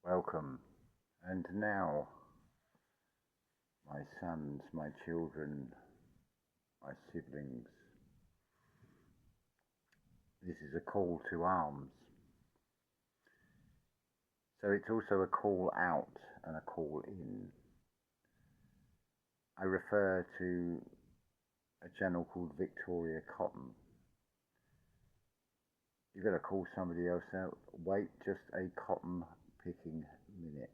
Welcome. And now, my sons, my children, my siblings, this is a call to arms. So it's also a call out and a call in. I refer to a channel called Victoria Cotton. You've got to call somebody else out. Wait just a cotton picking minute.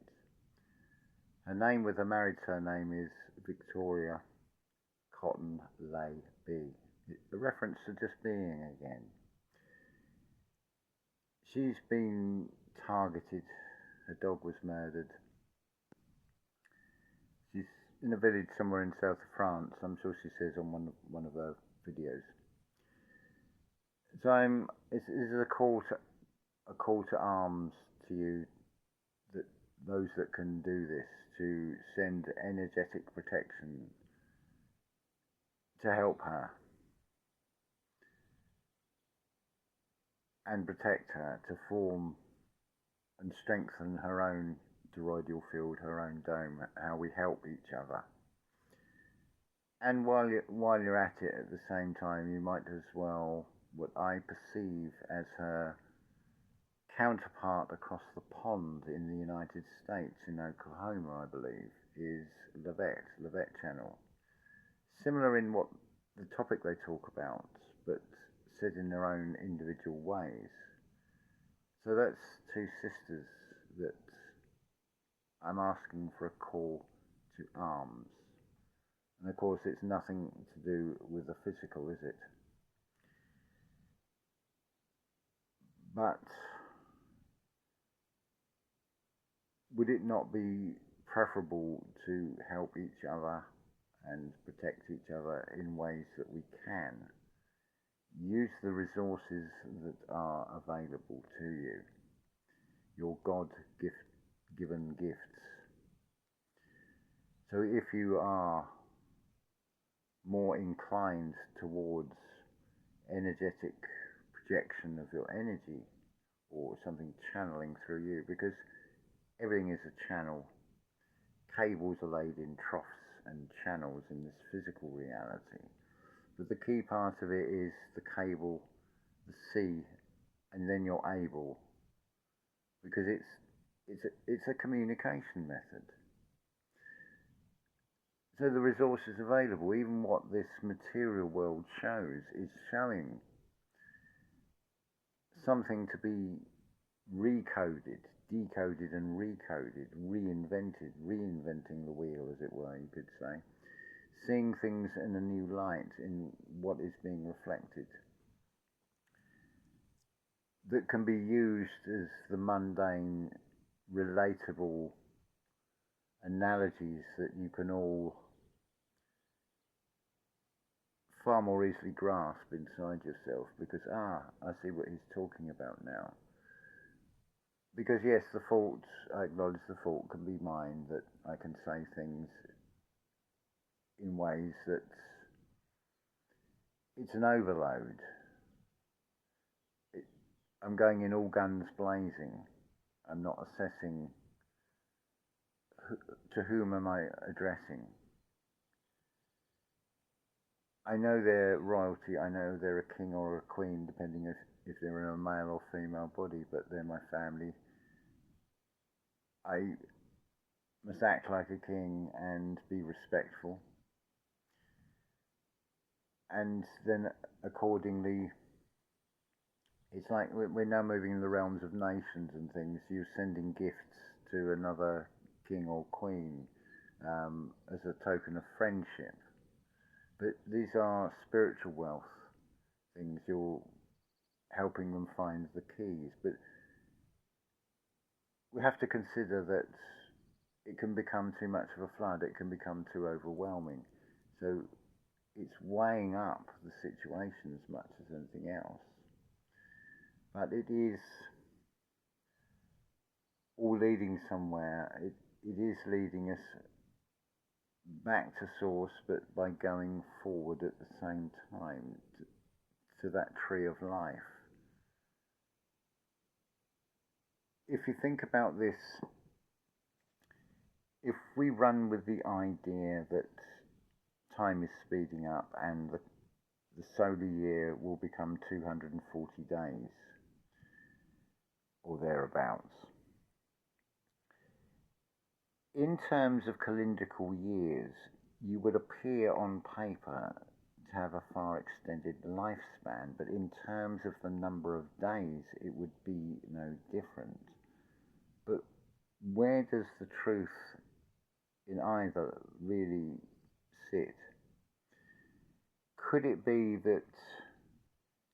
Her name with a married surname is Victoria Cotton Lay B. A reference to just being again. She's been targeted. Her dog was murdered. She's in a village somewhere in south of France. I'm sure she says on one of her videos. So this is a call to arms to you, that those that can do this, to send energetic protection to help her and protect her, to form and strengthen her own toroidal field, her own dome, how we help each other. And while you're at it, at the same time, you might as well, what I perceive as her counterpart across the pond in the United States, in Oklahoma, I believe, is Levette Channel. Similar in what the topic they talk about, but said in their own individual ways. So that's two sisters that I'm asking for a call to arms. And of course, it's nothing to do with the physical, is it? But would it not be preferable to help each other and protect each other in ways that we can? Use the resources that are available to you, your God-given gifts. So if you are more inclined towards energetic projection of your energy, or something channeling through you, because everything is a channel. Cables are laid in troughs and channels in this physical reality. But the key part of it is the cable, the sea, and then you're able, because it's a communication method. So the resources available, even what this material world shows, is showing something to be recoded, decoded and recoded, reinventing the wheel, as it were, you could say. Seeing things in a new light, in what is being reflected, that can be used as the mundane, relatable analogies that you can all far more easily grasp inside yourself, because, I see what he's talking about now. Because yes, the fault, I acknowledge the fault can be mine, that I can say things in ways that it's an overload. I'm going in all guns blazing. I'm not assessing to whom am I addressing. I know they're royalty, I know they're a king or a queen, depending if they're in a male or female body, but they're my family. I must act like a king and be respectful. And then accordingly, it's like we're now moving in the realms of nations and things. You're sending gifts to another king or queen as a token of friendship. But these are spiritual wealth things. You're helping them find the keys. But we have to consider that it can become too much of a flood. It can become too overwhelming. So it's weighing up the situation as much as anything else. But it is all leading somewhere. It is leading us back to source, but by going forward at the same time to that tree of life. If you think about this if we run with the idea that time is speeding up and the solar year will become 240 days or thereabouts, in terms of calendrical years, you would appear on paper to have a far extended lifespan, but in terms of the number of days, it would be no different. But where does the truth in either really sit? Could it be that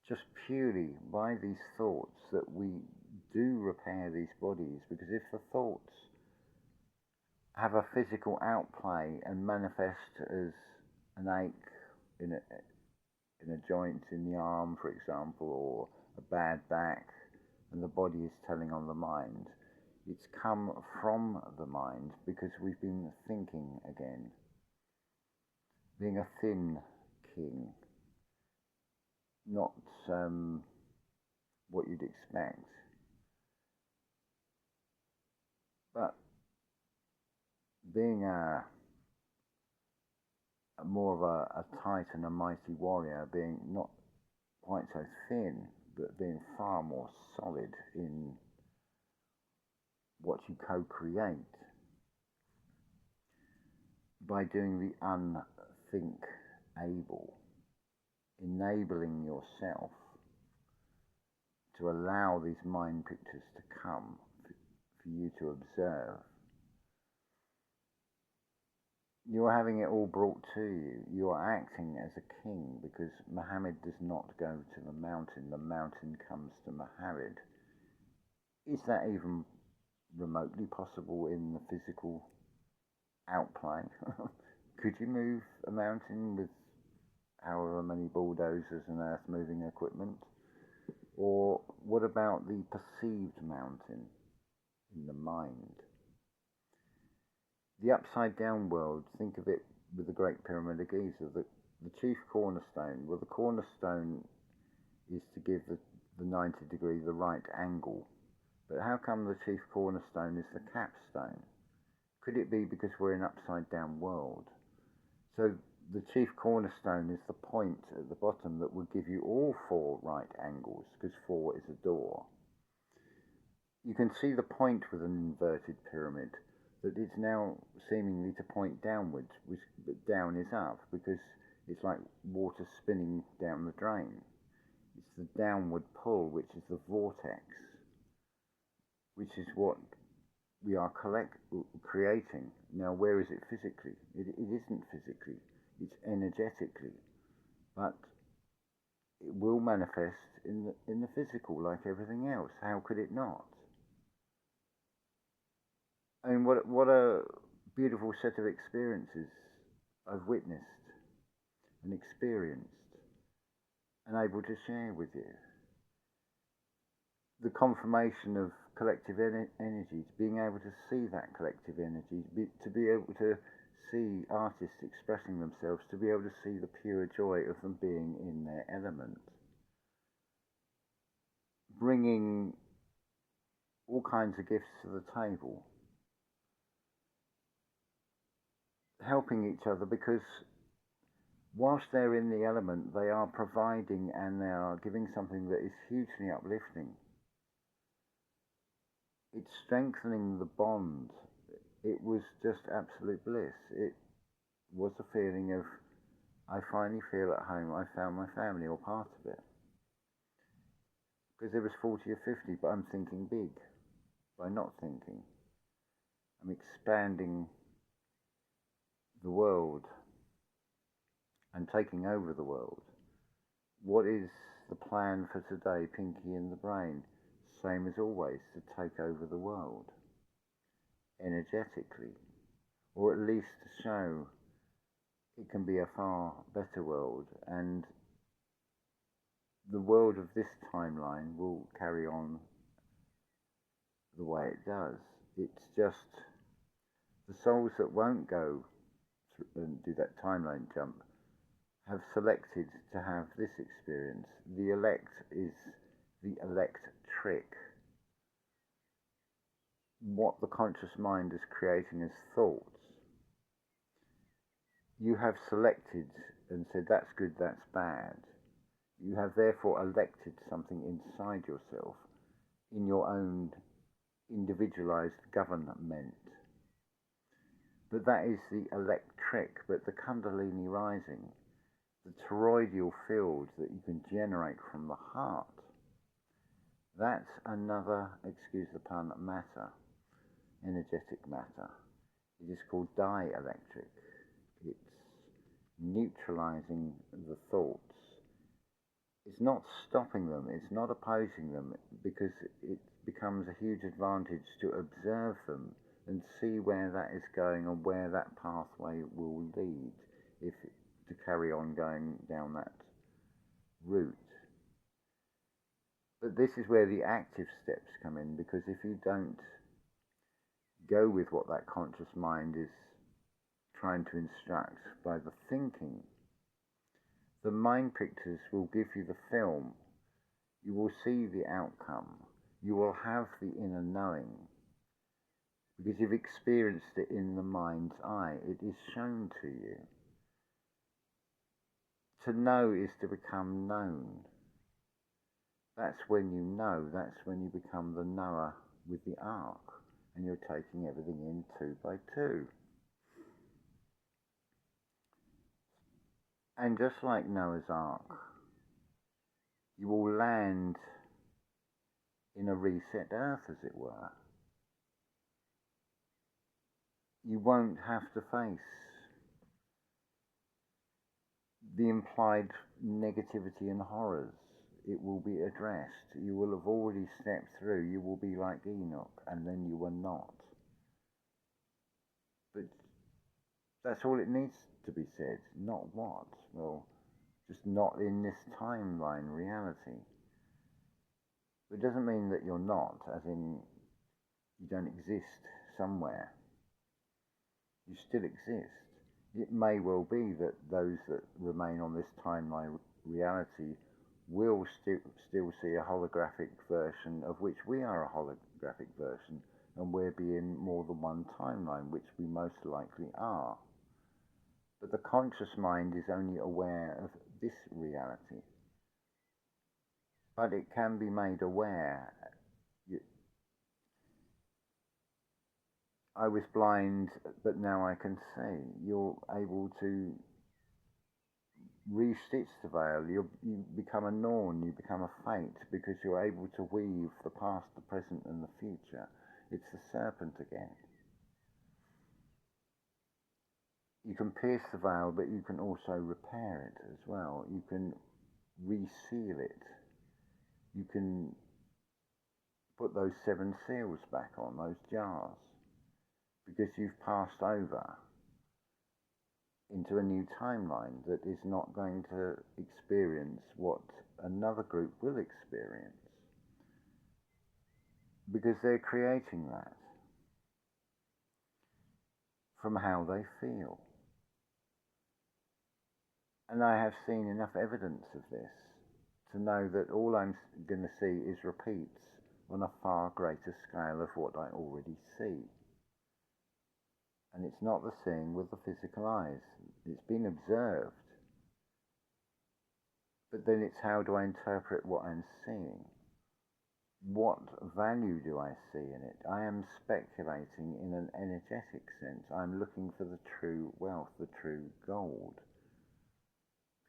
just purely by these thoughts that we do repair these bodies? Because if the thoughts have a physical outplay and manifest as an ache in a joint in the arm, for example, or a bad back, and the body is telling on the mind, it's come from the mind because we've been thinking again. Being a thin king, not what you'd expect. But being more of a titan, a mighty warrior, being not quite so thin, but being far more solid in what you co-create by doing the Un-think-Abel, enabling yourself to allow these mind pictures to come for you to observe. You're having it all brought to you. You are acting as a king because Muhammad does not go to the mountain comes to Muhammad. Is that even remotely possible in the physical outplay? Could you move a mountain with however many bulldozers and earth moving equipment? Or what about the perceived mountain in the mind? The upside down world, think of it with the Great Pyramid of Giza, the chief cornerstone. Well, the cornerstone is to give the 90 degree the right angle. But how come the chief cornerstone is the capstone? Could it be because we're in an upside down world? So the chief cornerstone is the point at the bottom that will give you all four right angles, because 4 is a door. You can see the point with an inverted pyramid, that it's now seemingly to point downwards, but down is up, because it's like water spinning down the drain. It's the downward pull, which is the vortex, which is what we are creating. Now, where is it physically? It isn't physically, it's energetically, but it will manifest in the physical like everything else. How could it not? I mean, what a beautiful set of experiences I've witnessed and experienced and able to share with you. The confirmation of collective energies, being able to see that collective energy, to be able to see artists expressing themselves, to be able to see the pure joy of them being in their element. Bringing all kinds of gifts to the table. Helping each other, because whilst they're in the element, they are providing and they are giving something that is hugely uplifting. It's strengthening the bond. It was just absolute bliss. It was a feeling of, I finally feel at home, I found my family or part of it. Because there was 40 or 50, but I'm thinking big by not thinking. I'm expanding the world and taking over the world. What is the plan for today, Pinky in the brain? Same as always, to take over the world energetically, or at least to show it can be a far better world, and the world of this timeline will carry on the way it does. It's just the souls that won't go and do that timeline jump have selected to have this experience. The elect is the electric. what the conscious mind is creating as thoughts, you have selected and said that's good, that's bad. You have therefore elected something inside yourself in your own individualized government. But that is the electric, but the Kundalini rising, the toroidal field that you can generate from the heart, that's another, excuse the pun, matter, energetic matter. It is called dielectric. It's neutralizing the thoughts. It's not stopping them, it's not opposing them, because it becomes a huge advantage to observe them and see where that is going and where that pathway will lead if to carry on going down that route. But this is where the active steps come in, because if you don't go with what that conscious mind is trying to instruct by the thinking, the mind pictures will give you the film. You will see the outcome. You will have the inner knowing, because you've experienced it in the mind's eye. It is shown to you. To know is to become known. That's when you know. That's when you become the knower with the ark, and you're taking everything in 2 by 2. And just like Noah's Ark, you will land in a reset earth, as it were. You won't have to face the implied negativity and horrors. It will be addressed. You will have already stepped through. You will be like Enoch, and then you were not. But that's all it needs to be said. Not what? Well, just not in this timeline reality. It doesn't mean that you're not, as in you don't exist somewhere. You still exist. It may well be that those that remain on this timeline reality will still see a holographic version of which we are a holographic version, and we'll be in more than one timeline, which we most likely are. But the conscious mind is only aware of this reality. But it can be made aware. I was blind, but now I can see. You're able to restitch the veil. You become a Norn, you become a Fate, because you're able to weave the past, the present, and the future. It's the serpent again. You can pierce the veil, but you can also repair it as well. You can reseal it. You can put those 7 seals back on, those jars, because you've passed over into a new timeline that is not going to experience what another group will experience, because they're creating that from how they feel. And I have seen enough evidence of this to know that all I'm going to see is repeats on a far greater scale of what I already see. And it's not the seeing with the physical eyes. It's been observed. But then it's how do I interpret what I'm seeing? What value do I see in it? I am speculating in an energetic sense. I'm looking for the true wealth, the true gold.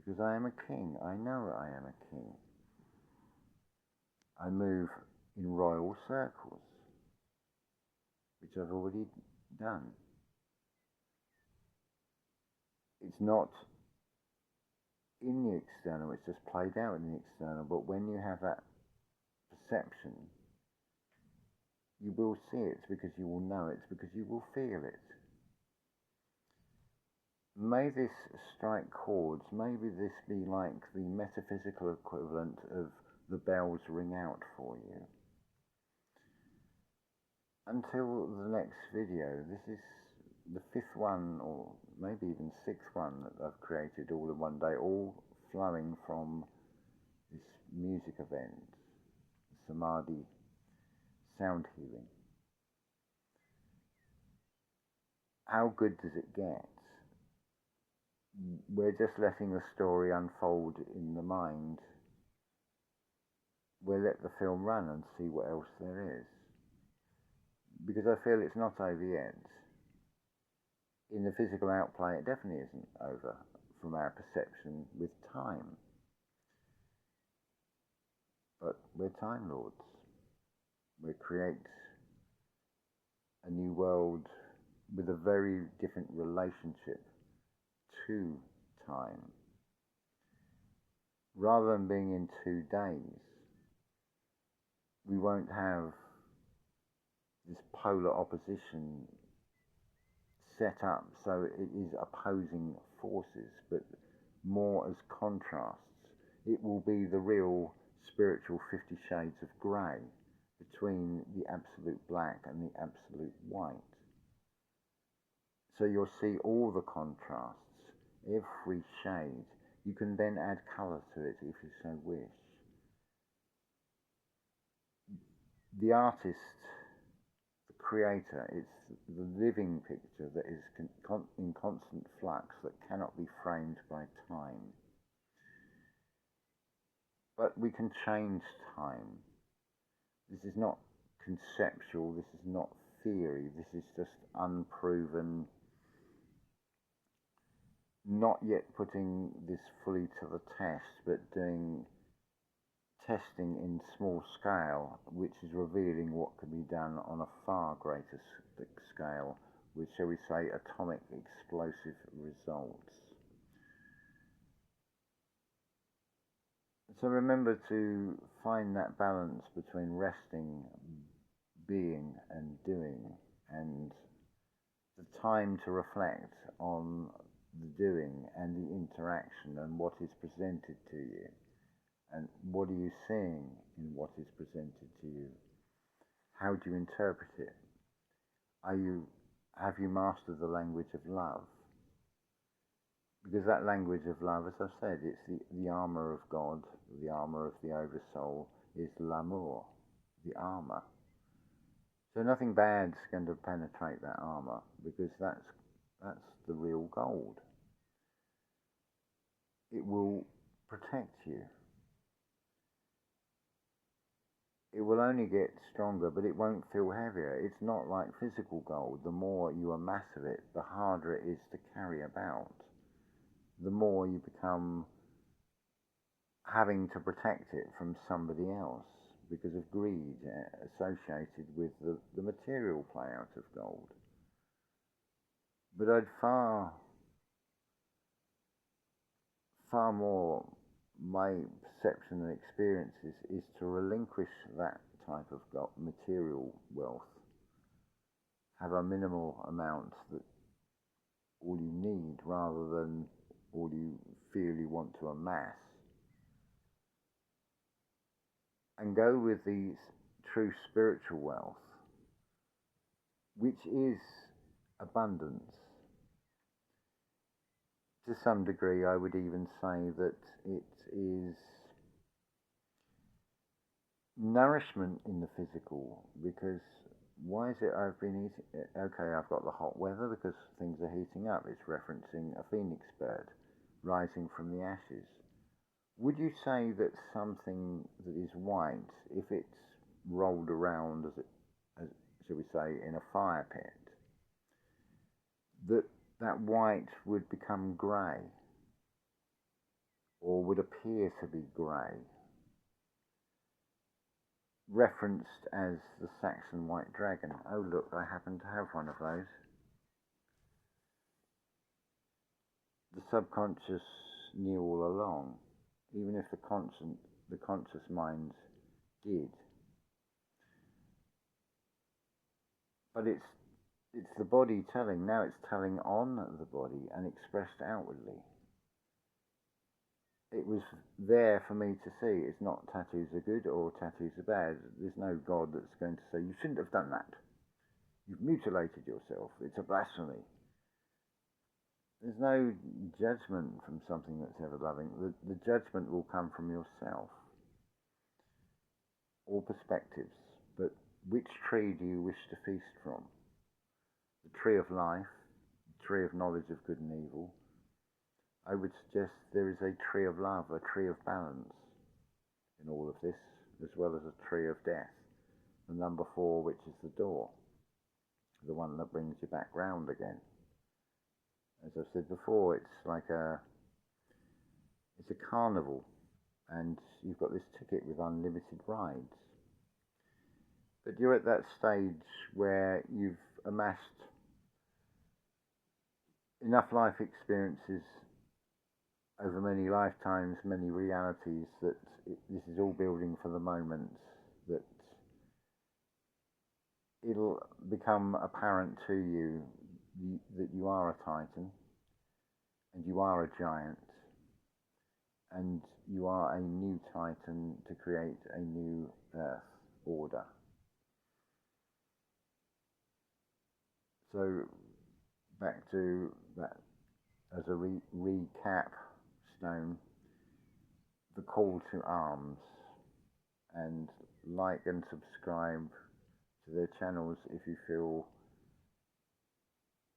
Because I am a king. I know I am a king. I move in royal circles, which I've already done. It's not in the external, it's just played out in the external, but when you have that perception, you will see it because you will know it, because you will feel it. May this strike chords, maybe this be like the metaphysical equivalent of the bells ring out for you. Until the next video, this is the 5th one, or maybe even 6th one that I've created all in one day, all flowing from this music event, Samadhi sound healing. how good does it get? We're just letting the story unfold in the mind. We'll let the film run and see what else there is. Because I feel it's not over yet. In the physical outplay, it definitely isn't over from our perception with time. But we're Time Lords. We create a new world with a very different relationship to time. Rather than being in 2 days, we won't have this polar opposition set up so it is opposing forces, but more as contrasts. It will be the real spiritual 50 shades of grey between the absolute black and the absolute white. So you'll see all the contrasts, every shade. You can then add colour to it if you so wish. The artist, the creator, it's the living picture that is in constant flux, that cannot be framed by time. But we can change time. This is not conceptual, this is not theory, this is just unproven, not yet putting this fully to the test, but doing testing in small scale, which is revealing what can be done on a far greater scale with, shall we say, atomic explosive results. So remember to find that balance between resting, being and doing, and the time to reflect on the doing and the interaction and what is presented to you. And what are you seeing in what is presented to you? How do you interpret it? Have you mastered the language of love? Because that language of love, as I've said, it's the armour of God, the armour of the oversoul is l'amour, the armour. So nothing bad's going to penetrate that armour, because that's the real gold. It will protect you. It will only get stronger, but it won't feel heavier. It's not like physical gold. The more you amass of it, the harder it is to carry about. The more you become having to protect it from somebody else because of greed associated with the material play out of gold. But I'd far more, my perception and experiences is to relinquish that type of material wealth, have a minimal amount that all you need rather than all you feel you want to amass, and go with the true spiritual wealth, which is abundance. To some degree, I would even say that it is nourishment in the physical, because why is it I've been eating? Okay, I've got the hot weather because things are heating up. It's referencing a phoenix bird rising from the ashes. Would you say that something that is white, if it's rolled around, as shall we say, in a fire pit, that white would become grey, or would appear to be grey, referenced as the Saxon white dragon? Oh look, I happen to have one of those. The subconscious knew all along, even if the conscious mind did. But it's the body telling. Now it's telling on the body and expressed outwardly. It was there for me to see. It's not tattoos are good or tattoos are bad. There's no God that's going to say, you shouldn't have done that. You've mutilated yourself. It's a blasphemy. There's no judgment from something that's ever loving. The judgment will come from yourself. All perspectives. But which tree do you wish to feast from? The tree of life, tree of knowledge of good and evil, I would suggest there is a tree of love, a tree of balance in all of this, as well as a tree of death. The number 4, which is the door, the one that brings you back round again. As I've said before, it's a carnival, and you've got this ticket with unlimited rides. But you're at that stage where you've amassed enough life experiences over many lifetimes, many realities, that this is all building for the moment, that it'll become apparent to you that you are a titan, and you are a giant, and you are a new titan to create a new Earth order. So back to that as a recap stone, the call to arms, and like and subscribe to their channels if you feel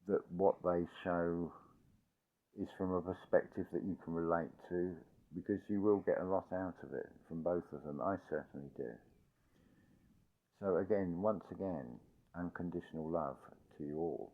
that what they show is from a perspective that you can relate to, because you will get a lot out of it from both of them. I certainly do. So again, once again, unconditional love to you all.